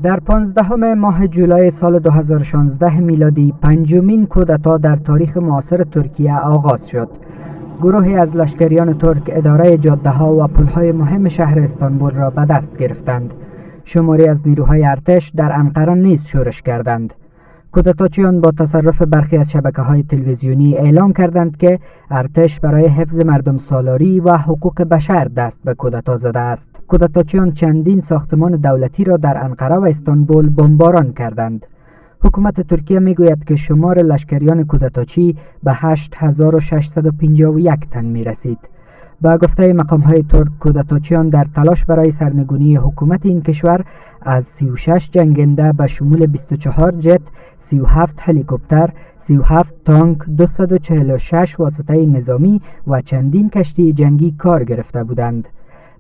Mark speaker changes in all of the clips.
Speaker 1: در 15 ماه جولای سال 2016 میلادی پنجمین کودتا در تاریخ معاصر ترکیه آغاز شد. گروهی از لشکریان ترک اداره جاده‌ها و پل‌های مهم شهر استانبول را به دست گرفتند. شماری از نیروهای ارتش در انقره نیز شورش کردند. کودتاچیان با تصرف برخی از شبکه‌های تلویزیونی اعلام کردند که ارتش برای حفظ مردم سالاری و حقوق بشر دست به کودتا زده است. کودتاچیان چندین ساختمان دولتی را در انقره و استانبول بمباران کردند. حکومت ترکیه میگوید که شمار لشکریان کودتاچی به 8651 تن میرسید. با گفته مقام‌های ترک، کودتاچیان در تلاش برای سرنگونی حکومت این کشور از 36 جنگنده به شمول 24 جت، 37 هلیکوپتر، 37 تانک، 246 واسطه نظامی و چندین کشتی جنگی کار گرفته بودند.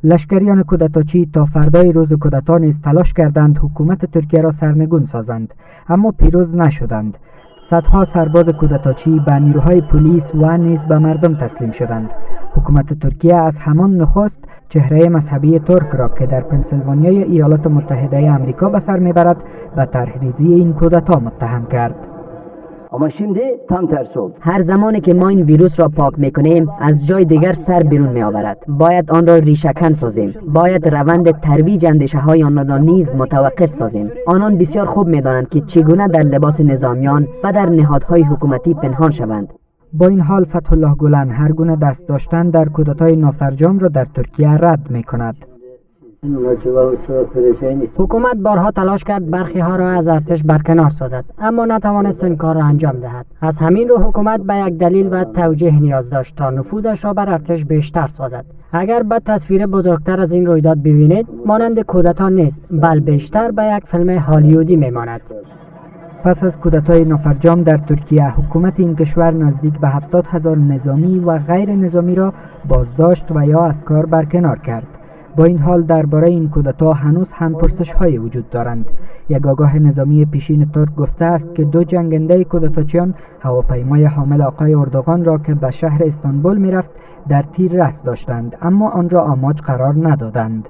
Speaker 1: لشکریان کودتاچی تا فردای روز کودتا نیز تلاش کردند حکومت ترکیه را سرنگون سازند، اما پیروز نشدند. صدها سرباز کودتاچی به نیروهای پلیس و نیز به مردم تسلیم شدند. حکومت ترکیه از همان نخست چهره مذهبی ترک را که در پنسیلوانیای ایالات متحده آمریکا به سر میبرد به طرحریزی این کودتا متهم کرد.
Speaker 2: اما şimdi tam tersi oldu.
Speaker 3: هر زمانی که ما این ویروس را پاک میکنیم از جای دیگر سر بیرون می آورد. باید آن را ریشه‌کن سازیم. باید روند ترویج اندیشه های آنان را نیز متوقف سازیم. آنان بسیار خوب میدانند که چگونه در لباس نظامیان و در نهادهای حکومتی پنهان شوند.
Speaker 1: با این حال فتح الله گلن هر گونه دست داشتن در کودتای نافرجام را در ترکیه رد می کند.
Speaker 4: حکومت بارها تلاش کرد برخی ها را از ارتش برکنار سازد، اما نتوانست این کار را انجام دهد. از همین رو حکومت به یک دلیل و توجیه نیاز داشت تا نفوذش را بر ارتش بیشتر سازد. اگر به تصویر بزرگتر از این رویداد ببینید، مانند کودتا نیست، بل بیشتر به یک فیلم هالیوودی میماند.
Speaker 1: پس از کودتای نافرجام در ترکیه، حکومت این کشور نزدیک به 70,000 نظامی و غیر نظامی را بازداشت و یا از کار برکنار کرد. با این حال درباره این کودتا هنوز هم پرسش‌هایی وجود دارند. یک آگاه نظامی پیشین ترک گفته است که 2 جنگنده کودتاچیان هواپیمای حامل آقای اردوغان را که به شهر استانبول می‌رفت در تیر رس داشتند، اما آن را آماج قرار ندادند.